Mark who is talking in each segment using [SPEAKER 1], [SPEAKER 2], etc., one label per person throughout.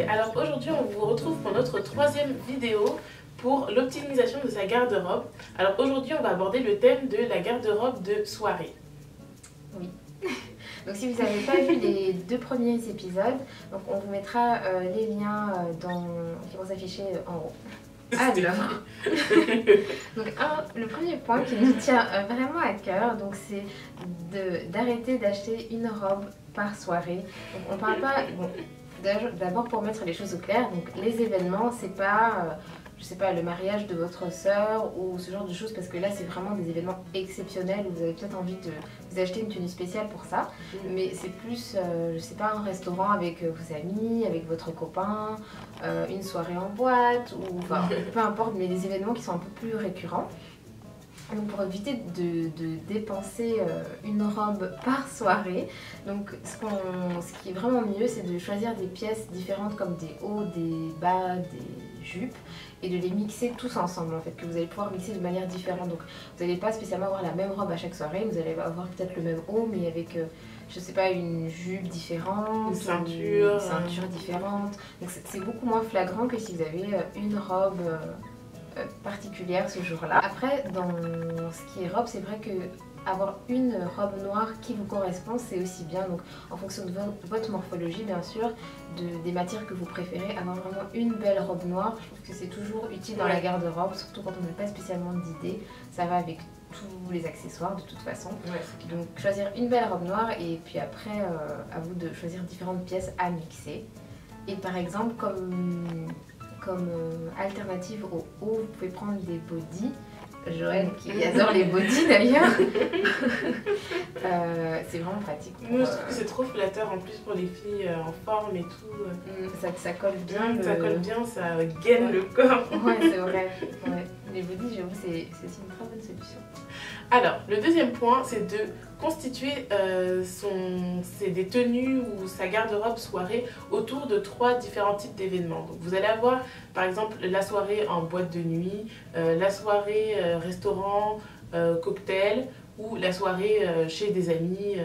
[SPEAKER 1] Alors aujourd'hui on vous retrouve pour notre troisième vidéo pour l'optimisation de sa garde-robe. Alors aujourd'hui on va aborder le thème de la garde-robe de soirée.
[SPEAKER 2] Oui. Donc si vous n'avez pas vu les deux premiers épisodes, donc on vous mettra les liens qui vont s'afficher en haut. Alors, donc le premier point qui nous tient vraiment à cœur, donc c'est d'arrêter d'acheter une robe par soirée. Donc on parle pas, bon, d'abord pour mettre les choses au clair, donc les événements c'est pas, je sais pas, le mariage de votre soeur ou ce genre de choses, parce que là c'est vraiment des événements exceptionnels où vous avez peut-être envie de vous acheter une tenue spéciale pour ça, mais c'est plus, je sais pas, un restaurant avec vos amis, avec votre copain, une soirée en boîte, ou enfin peu importe, mais des événements qui sont un peu plus récurrents. Donc pour éviter de dépenser une robe par soirée, donc ce qui est vraiment mieux, c'est de choisir des pièces différentes comme des hauts, des bas, des jupes, et de les mixer tous ensemble en fait, que vous allez pouvoir mixer de manière différente. Donc vous n'allez pas spécialement avoir la même robe à chaque soirée, vous allez avoir peut-être le même haut mais avec je sais pas, une jupe différente,
[SPEAKER 1] une ceinture
[SPEAKER 2] différente. Donc c'est beaucoup moins flagrant que si vous avez une robe particulière ce jour-là. Après, dans ce qui est robe, c'est vrai que avoir une robe noire qui vous correspond, c'est aussi bien. Donc en fonction de votre morphologie, bien sûr, des matières que vous préférez, avoir vraiment une belle robe noire, je trouve que c'est toujours utile dans la garde-robe, surtout quand on n'a pas spécialement d'idée. Ça va avec tous les accessoires de toute façon. Donc choisir une belle robe noire, et puis après, à vous de choisir différentes pièces à mixer. Et par exemple, comme alternative au haut, vous pouvez prendre des bodys. Joël qui adore les bodys d'ailleurs. C'est vraiment pratique.
[SPEAKER 1] Moi je trouve que c'est trop flatteur en plus pour les filles en forme et tout.
[SPEAKER 2] Ça colle bien.
[SPEAKER 1] Ça colle bien, ça gaine le corps.
[SPEAKER 2] Ouais, c'est vrai. Ouais. Les bodys, j'avoue, c'est aussi une très bonne solution.
[SPEAKER 1] Alors, le deuxième point, c'est de constituer des tenues ou sa garde-robe soirée autour de 3 différents types d'événements. Donc vous allez avoir par exemple la soirée en boîte de nuit, la soirée restaurant, cocktail, ou la soirée chez des amis.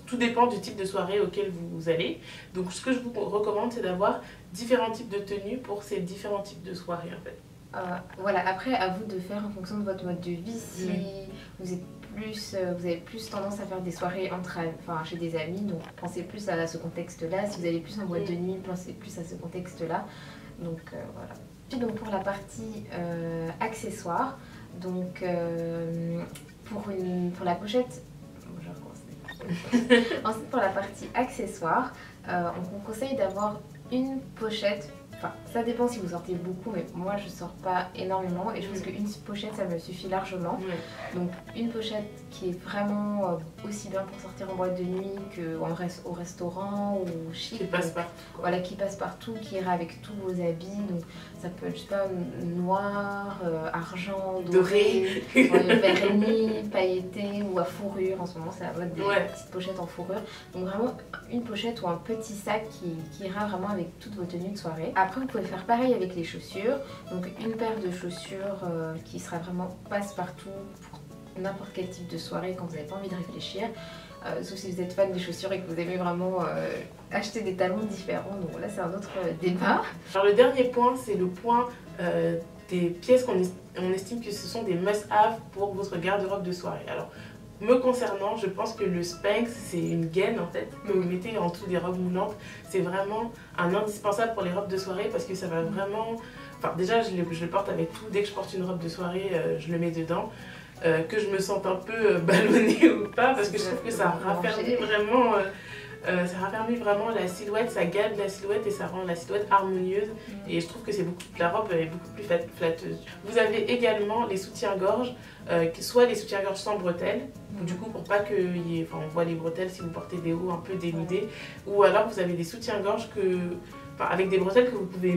[SPEAKER 1] Tout dépend du type de soirée auquel vous allez. Donc ce que je vous recommande, c'est d'avoir différents types de tenues pour ces différents types de soirées en fait.
[SPEAKER 2] Voilà, après à vous de faire en fonction de votre mode de vie. Si vous avez plus tendance à faire des soirées chez des amis, donc pensez plus à ce contexte-là. Si vous allez plus en boîte de nuit, pensez plus à ce contexte-là. Donc voilà. Puis donc pour la partie accessoires, donc pour la pochette, je recommence. Ensuite pour la partie accessoires, on vous conseille d'avoir une pochette. Enfin, ça dépend si vous sortez beaucoup, mais moi je sors pas énormément et je pense qu'une pochette ça me suffit largement. Donc une pochette qui est vraiment aussi bien pour sortir en boîte de nuit qu'au restaurant ou chic.
[SPEAKER 1] Qui passe partout.
[SPEAKER 2] Voilà, qui passe partout, qui ira avec tous vos habits. Donc ça peut être, je sais pas, noir, argent, doré, vernis, pailleté ou à fourrure. En ce moment c'est la mode des petites pochettes en fourrure. Donc vraiment une pochette ou un petit sac qui ira vraiment avec toutes vos tenues de soirée. Après, vous pouvez faire pareil avec les chaussures. Donc une paire de chaussures qui sera vraiment passe-partout pour n'importe quel type de soirée quand vous n'avez pas envie de réfléchir. Sauf si vous êtes fan des chaussures et que vous aimez vraiment acheter des talons différents. Donc là, c'est un autre débat.
[SPEAKER 1] Alors le dernier point, c'est le point des pièces qu'on estime que ce sont des must-have pour votre garde-robe de soirée. Alors, me concernant, je pense que le Spanx, c'est une gaine en fait, que vous mettez en dessous des robes moulantes. C'est vraiment un indispensable pour les robes de soirée parce que ça va vraiment... Enfin déjà, je le porte avec tout. Dès que je porte une robe de soirée, je le mets dedans. Que je me sente un peu ballonnée ou pas, parce que je trouve que ça raffermit vraiment... ça raffermit vraiment la silhouette, ça garde la silhouette et ça rend la silhouette harmonieuse. Et je trouve que la robe est beaucoup plus flatteuse. Vous avez également les soutiens-gorge, soit les soutiens-gorge sans bretelles, du coup pour pas que on voit les bretelles si vous portez des hauts un peu dénudés, ou alors vous avez des soutiens-gorge avec des bretelles que vous pouvez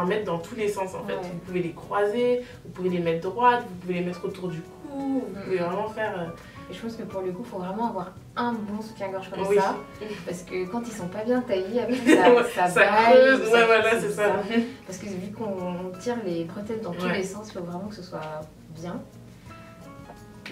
[SPEAKER 1] mettre dans tous les sens en fait. Vous pouvez les croiser, vous pouvez les mettre droites, vous pouvez les mettre autour du cou, vous pouvez vraiment faire...
[SPEAKER 2] Et je pense que pour le coup, il faut vraiment avoir un bon soutien-gorge comme ça, parce que quand ils sont pas bien taillés, après ça
[SPEAKER 1] creuse, voilà, c'est ça.
[SPEAKER 2] Parce que vu qu'on tire les bretelles dans tous les sens, il faut vraiment que ce soit bien.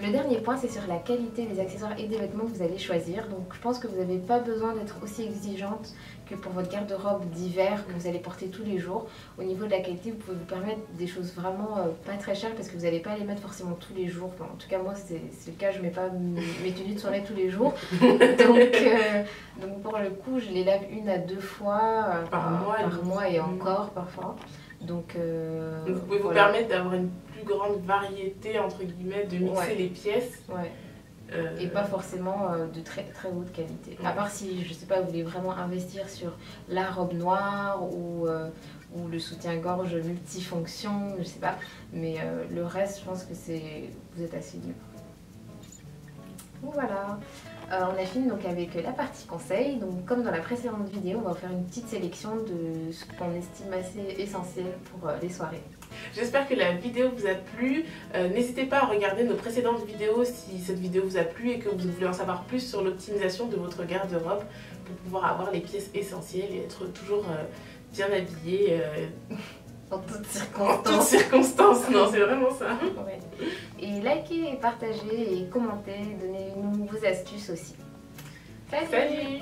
[SPEAKER 2] Le dernier point, c'est sur la qualité des accessoires et des vêtements que vous allez choisir. Donc je pense que vous n'avez pas besoin d'être aussi exigeante que pour votre garde-robe d'hiver que vous allez porter tous les jours. Au niveau de la qualité, vous pouvez vous permettre des choses vraiment pas très chères parce que vous n'allez pas les mettre forcément tous les jours. Enfin, en tout cas, moi, c'est le cas, je ne mets pas mes tenues de soirée tous les jours. Donc pour le coup, je les lave 1 à 2 fois par mois et encore parfois. Donc
[SPEAKER 1] vous pouvez vous permettre d'avoir une plus grande variété, entre guillemets, de mixer les pièces.
[SPEAKER 2] Et pas forcément de très très haute qualité. À part si, je sais pas, vous voulez vraiment investir sur la robe noire ou le soutien-gorge multifonction, je sais pas. Mais le reste, je pense que vous êtes assez libre. Donc voilà. On a fini donc avec la partie conseil. Donc comme dans la précédente vidéo, on va faire une petite sélection de ce qu'on estime assez essentiel pour les soirées.
[SPEAKER 1] J'espère que la vidéo vous a plu. N'hésitez pas à regarder nos précédentes vidéos si cette vidéo vous a plu et que vous voulez en savoir plus sur l'optimisation de votre garde-robe pour pouvoir avoir les pièces essentielles et être toujours bien habillé.
[SPEAKER 2] En toutes
[SPEAKER 1] circonstances, non, c'est vraiment ça.
[SPEAKER 2] Ouais. Et likez, partagez et commentez, donnez-nous vos astuces aussi. Salut!